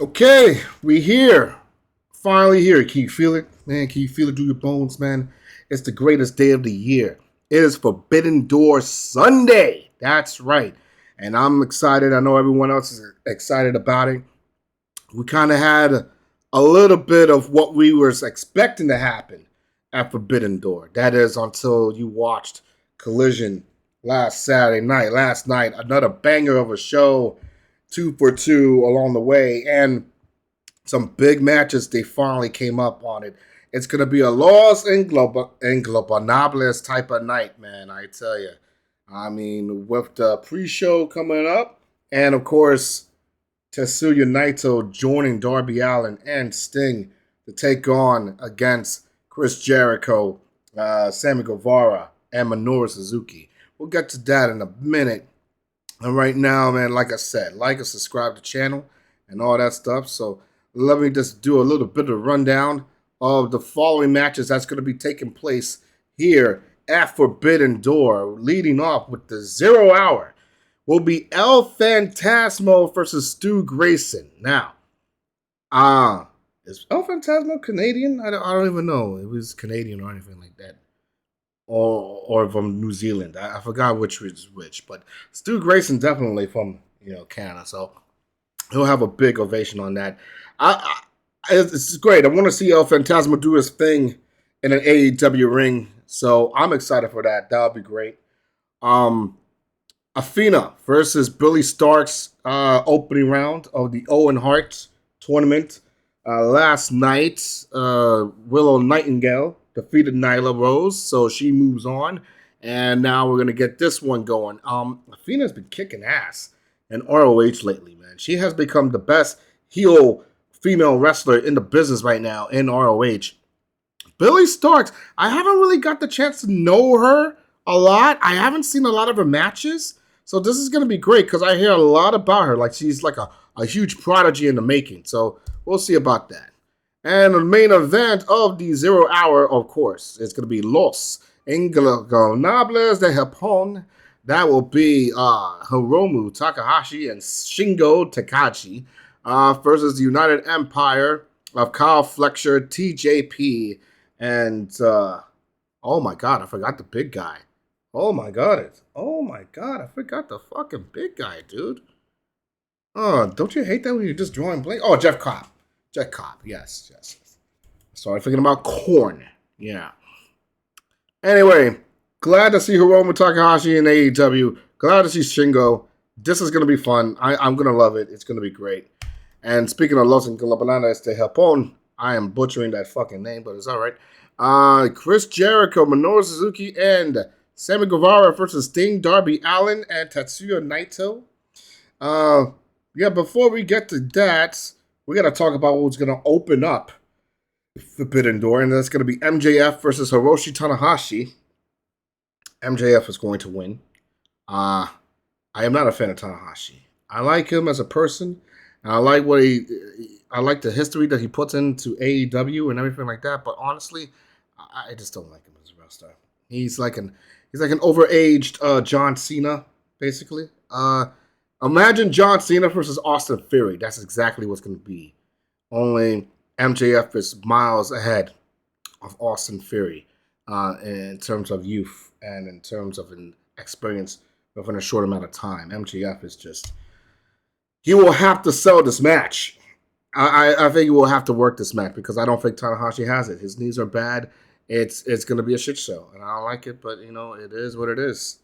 Okay, we here. Finally here. Can you feel it? Man, can you feel it through your bones, man? It's the greatest day of the year. It is Forbidden Door Sunday. That's right. And I'm excited. I know everyone else is excited about it. We kind of had a little bit of what we were expecting to happen at Forbidden Door. That is until you watched Collision last Saturday night. Last night, another banger of a show, 2 for 2 along the way. And some big matches they finally came up on it. It's gonna be a Los Inglobonables type of night, man. I tell you. I mean, with the pre-show coming up, and of course Tetsuya Naito joining Darby Allin and Sting to take on against Chris Jericho, Sammy Guevara, and Minoru Suzuki. We'll get to that in a minute. And right now, man, like I said, like and subscribe to the channel and all that stuff. So let me just do a little bit of rundown of the following matches that's going to be taking place here at Forbidden Door. Leading off with the 0 Hour will be El Phantasmo versus Stu Grayson. Now, is El Phantasmo Canadian? I don't even know if it was Canadian or anything like that. Or from New Zealand. I forgot which was which, but Stu Grayson definitely from Canada, so he'll have a big ovation on that. It's great. I want to see El Phantasmo do his thing in an AEW ring, so I'm excited for that. That'll be great. Athena versus Billy Starks opening round of the Owen Hart tournament. Last night, Willow Nightingale defeated Nyla Rose, so she moves on. And now we're gonna get this one going. Athena's been kicking ass in ROH lately, man. She has become the best heel female wrestler in the business right now in ROH. Billy Starks, I haven't really got the chance to know her a lot. I haven't seen a lot of her matches. So this is going to be great because I hear a lot about her. Like she's like a huge prodigy in the making. So we'll see about that. And the main event of the 0 Hour, of course, is going to be Los Inglobonables de Japón. That will be Hiromu Takahashi and Shingo Takagi versus the United Empire of Kyle Fletcher, TJP, and oh my God, I forgot the big guy. Oh my God, I forgot the fucking big guy, dude. Oh, don't you hate that when you're just drawing blank? Oh, Jeff Cobb. Jeff Cobb, yes. Sorry, forgetting about Korn. Yeah. Anyway, glad to see Hiromu Takahashi in AEW. Glad to see Shingo. This is going to be fun. I'm going to love it. It's going to be great. And speaking of Los Inglobonables de Japón, I am butchering that fucking name, but it's all right. Chris Jericho, Minoru Suzuki, and Sammy Guevara versus Sting, Darby Allin, and Tetsuya Naito. Before we get to that, we got to talk about what's going to open up Forbidden Door, and that's going to be MJF versus Hiroshi Tanahashi. MJF is going to win. I am not a fan of Tanahashi. I like him as a person, and I like I like the history that he puts into AEW and everything like that. But honestly, I just don't like him as a wrestler. He's like an overaged John Cena, basically. Imagine John Cena versus Austin Theory. That's exactly what's going to be. Only MJF is miles ahead of Austin Theory in terms of youth and in terms of an experience within a short amount of time. MJF is just... He will have to sell this match. I think he will have to work this match because I don't think Tanahashi has it. His knees are bad. It's going to be a shit show, and I don't like it, but it is what it is.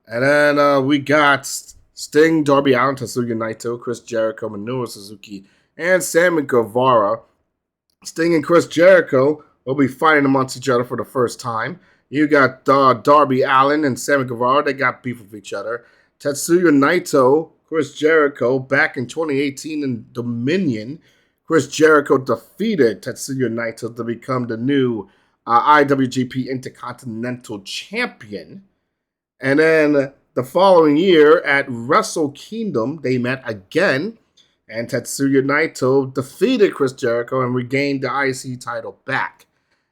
And then we got Sting, Darby Allin, Tetsuya Naito, Chris Jericho, Minoru Suzuki, and Sammy Guevara. Sting and Chris Jericho will be fighting amongst each other for the first time. You got Darby Allin and Sammy Guevara. They got beef with each other. Tetsuya Naito, Chris Jericho, back in 2018 in Dominion. Chris Jericho defeated Tetsuya Naito to become the new IWGP Intercontinental Champion. And then the following year at Wrestle Kingdom, they met again, and Tetsuya Naito defeated Chris Jericho and regained the IC title back.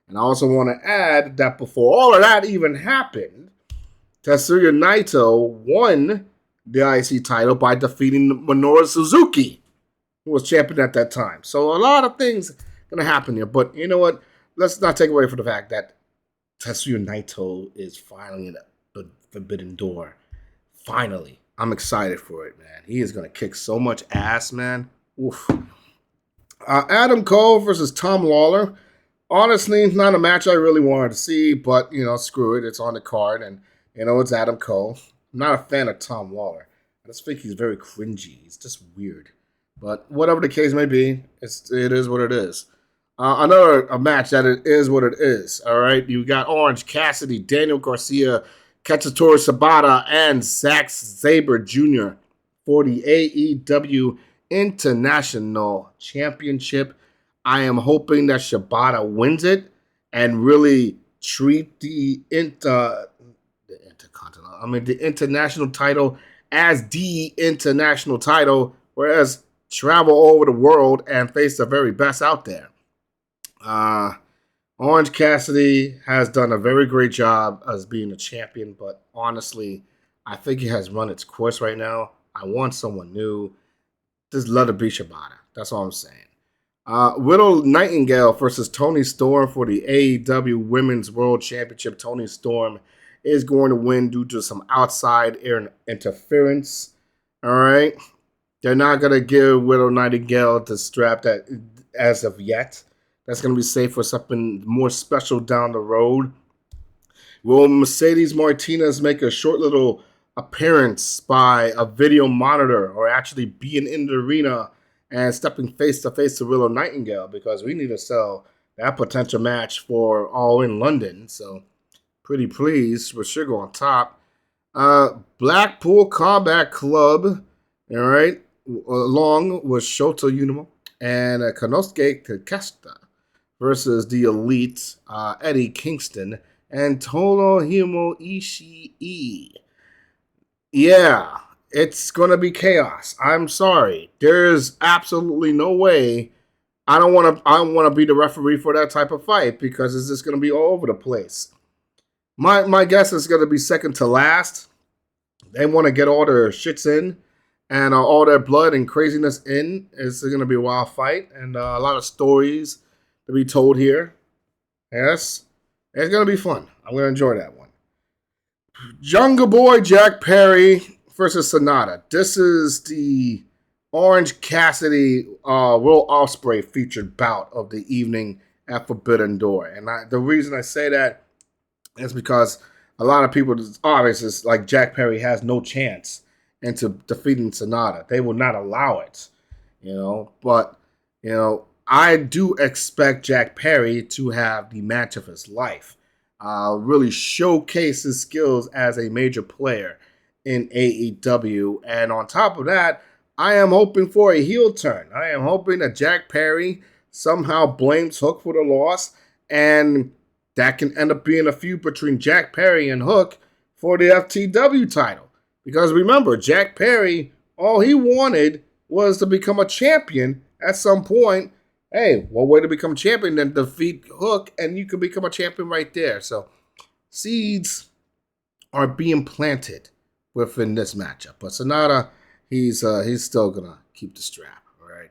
And I also want to add that before all of that even happened, Tetsuya Naito won the IC title by defeating Minoru Suzuki. who was champion at that time. So a lot of things gonna happen here. But you know what? Let's not take away from the fact that Tetsuya Naito is finally in the Forbidden Door. Finally. I'm excited for it, man. He is gonna kick so much ass, man. Oof. Adam Cole versus Tom Lawler. Honestly, not a match I really wanted to see, but screw it. It's on the card, and it's Adam Cole. I'm not a fan of Tom Lawler. I just think he's very cringy. He's just weird. But whatever the case may be, it is what it is. A match that it is what it is. All right, you got Orange Cassidy, Daniel Garcia, Katsuyori Shibata, and Zack Sabre Jr. for the AEW International Championship. I am hoping that Shibata wins it and really treat the international title as the international title, whereas travel all over the world and face the very best out there. Orange Cassidy has done a very great job as being a champion, but honestly, I think he has run its course right now. I want someone new. Just let it be Shibata. That's all I'm saying. Widow Nightingale versus Toni Storm for the AEW Women's World Championship. Toni Storm is going to win due to some outside interference. All right. They're not going to give Widow Nightingale the strap that as of yet. That's going to be safe for something more special down the road. Will Mercedes Martinez make a short little appearance by a video monitor or actually being in the arena and stepping face to face to Willow Nightingale? Because we need to sell that potential match for All In London. So pretty pleased with Sugar on top. Blackpool Combat Club, all right, along with Shota Umino and Konosuke Takeshita versus the Elite, Eddie Kingston and Tomohiro Ishii. Yeah, it's going to be chaos. I'm sorry. There's absolutely no way. I don't want to be the referee for that type of fight because it's just going to be all over the place. My guess is going to be second to last. They want to get all their shits in and all their blood and craziness in. It's going to be a wild fight and a lot of stories to be told here. Yes, it's going to be fun. I'm going to enjoy that one. Jungle Boy Jack Perry versus Sonata. This is the Orange Cassidy Will Ospreay featured bout of the evening at Forbidden Door. And the reason I say that is because a lot of people, obviously, like Jack Perry has no chance into defeating Sonata. They will not allow it, But, I do expect Jack Perry to have the match of his life. Really showcase his skills as a major player in AEW. And on top of that, I am hoping for a heel turn. I am hoping that Jack Perry somehow blames Hook for the loss, and that can end up being a feud between Jack Perry and Hook for the FTW title. Because remember, Jack Perry, all he wanted was to become a champion at some point. Hey, what way to become champion than defeat Hook, and you can become a champion right there. So, seeds are being planted within this matchup. But Sonata, he's still gonna keep the strap. All right.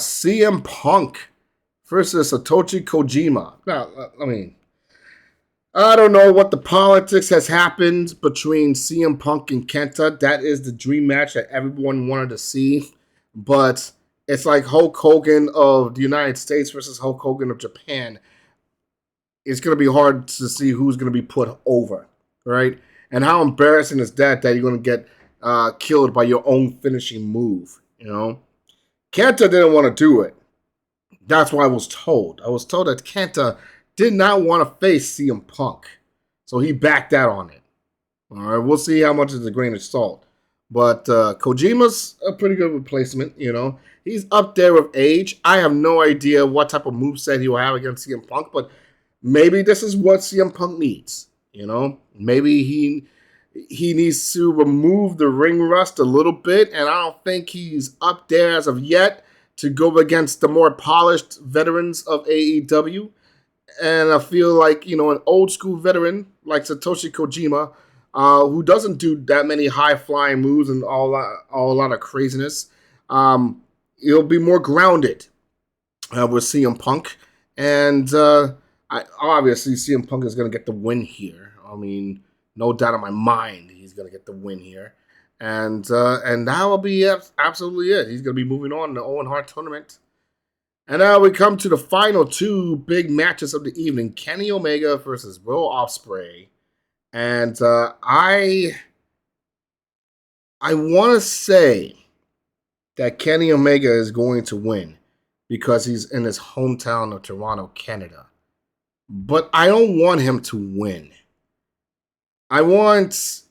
CM Punk versus Satoshi Kojima. Now, I don't know what the politics has happened between CM Punk and Kenta. That is the dream match that everyone wanted to see, but it's like Hulk Hogan of the United States versus Hulk Hogan of Japan. It's going to be hard to see who's going to be put over, right? And how embarrassing is that you're going to get killed by your own finishing move, Kenta didn't want to do it. That's what I was told. I was told that Kenta did not want to face CM Punk. So he backed out on it. All right, we'll see how much is a grain of salt. But Kojima's a pretty good replacement, He's up there with age. I have no idea what type of moveset he will have against CM Punk, but maybe this is what CM Punk needs. Maybe he needs to remove the ring rust a little bit, and I don't think he's up there as of yet to go against the more polished veterans of AEW. And I feel like, an old school veteran like Satoshi Kojima, who doesn't do that many high flying moves and a lot of craziness, it'll be more grounded with CM Punk, and I obviously CM Punk is going to get the win here. I mean, no doubt in my mind, he's going to get the win here, and that will be absolutely it. He's going to be moving on in the Owen Hart tournament. And now we come to the final two big matches of the evening: Kenny Omega versus Will Ospreay. And I want to say that Kenny Omega is going to win because he's in his hometown of Toronto, Canada. But I don't want him to win. I want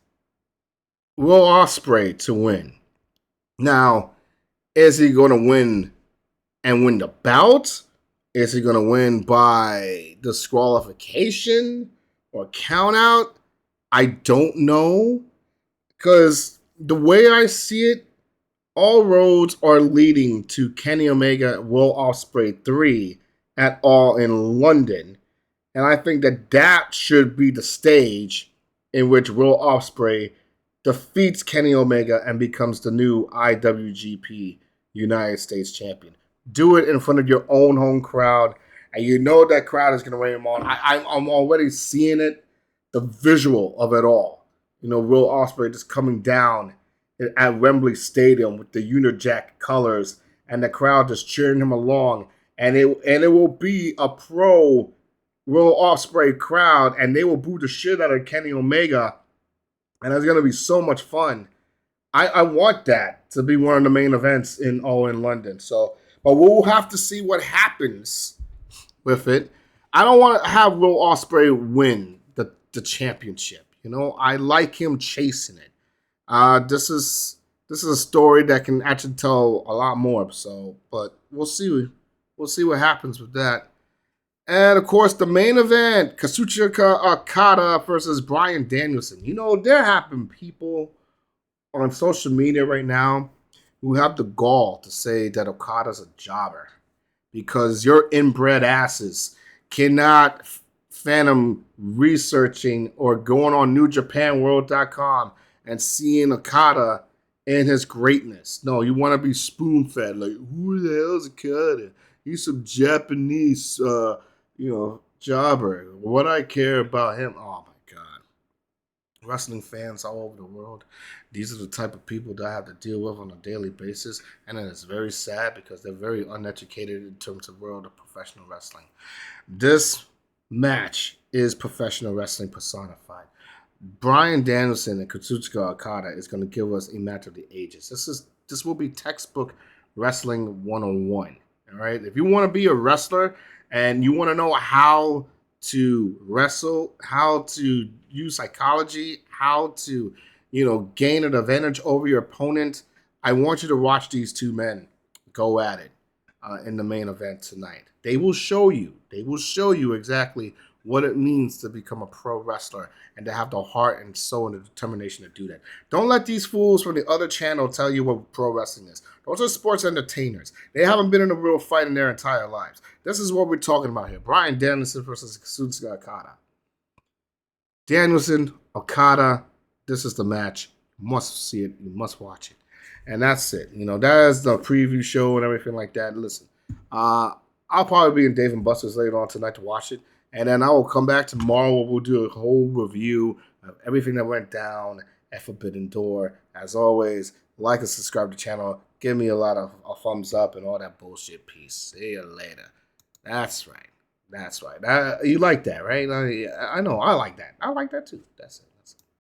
Will Ospreay to win. Now, is he going to win and win the bout? Is he going to win by disqualification or count out? I don't know. Because the way I see it, all roads are leading to Kenny Omega Will Ospreay 3 at All in London. And I think that should be the stage in which Will Ospreay defeats Kenny Omega and becomes the new IWGP United States Champion. Do it in front of your own home crowd, and you know that crowd is going to wave him on. I'm already seeing it, the visual of it all. You know, Will Ospreay just coming down at Wembley Stadium with the Unijack colors, and the crowd just cheering him along. And it will be a pro Will Ospreay crowd, and they will boo the shit out of Kenny Omega, and it's going to be so much fun. I want that to be one of the main events in All in London. So, but we'll have to see what happens with it. I don't want to have Will Ospreay win the championship. You know, I like him chasing it. This is a story that can actually tell a lot more. So, but we'll see. We'll see what happens with that. And of course, the main event: Kazuchika Okada versus Bryan Danielson. You know, there have been people on social media right now who have the gall to say that Okada's a jobber because your inbred asses cannot fathom researching or going on NewJapanWorld.com and seeing Okada in his greatness. No, you want to be spoon-fed. Like, who the hell is Okada? He's some Japanese, jobber. What I care about him? Oh, my God. Wrestling fans all over the world, these are the type of people that I have to deal with on a daily basis, and it is very sad because they're very uneducated in terms of the world of professional wrestling. This match is professional wrestling personified. Bryan Danielson and Kazuchika Okada is going to give us a match of the ages. This will be textbook wrestling 101. All right, if you want to be a wrestler and you want to know how to wrestle, how to use psychology, how to, gain an advantage over your opponent, I want you to watch these two men go at it in the main event tonight. They will show you. They will show you exactly what it means to become a pro wrestler and to have the heart and soul and the determination to do that. Don't let these fools from the other channel tell you what pro wrestling is. Those are sports entertainers. They haven't been in a real fight in their entire lives. This is what we're talking about here. Bryan Danielson versus Kazuchika Okada. Danielson, Okada, this is the match. You must see it. You must watch it. And that's it. That is the preview show and everything like that. Listen, I'll probably be in Dave & Buster's later on tonight to watch it. And then I will come back tomorrow where we'll do a whole review of everything that went down at Forbidden Door. As always, like and subscribe to the channel. Give me a lot of a thumbs up and all that bullshit. Peace. See you later. That's right. That's right. You like that, right? I know. I like that. I like that too. That's it.